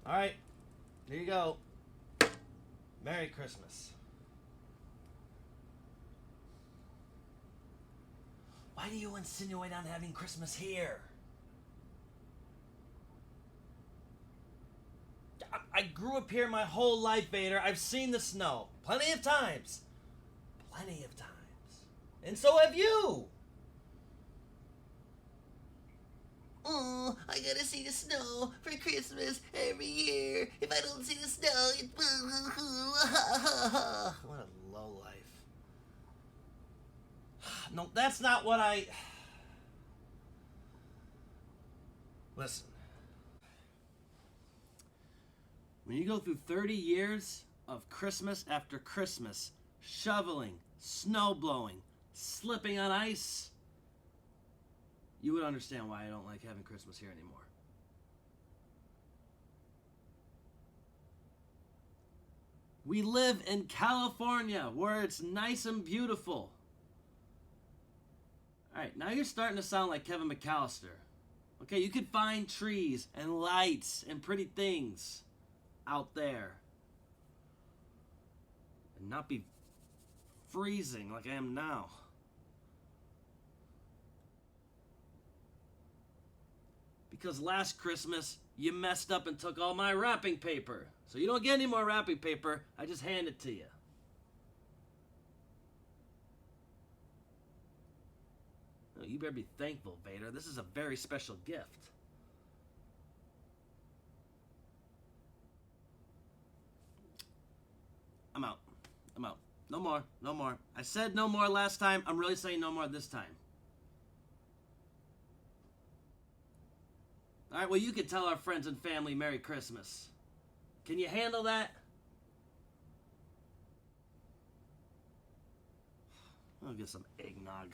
Alright, here you go. Merry Christmas. Why do you insinuate on having Christmas here? I grew up here my whole life, Vader. I've seen the snow. Plenty of times. Plenty of times. And so have you. Oh, I gotta see the snow for Christmas every year. If I don't see the snow, it's What a lowlife. No, that's not what I... Listen. When you go through 30 years of Christmas after Christmas, shoveling, snow blowing, slipping on ice, you would understand why I don't like having Christmas here anymore. We live in California, where it's nice and beautiful. Alright, now you're starting to sound like Kevin McAllister. Okay, you could find trees and lights and pretty things out there and not be freezing like I am now. Because last Christmas, you messed up and took all my wrapping paper. So you don't get any more wrapping paper, I just hand it to you. No, you better be thankful, Vader. This is a very special gift. I'm out. I'm out. No more. No more. I said no more last time. I'm really saying no more this time. Alright, well, you can tell our friends and family Merry Christmas. Can you handle that? I'll get some eggnog.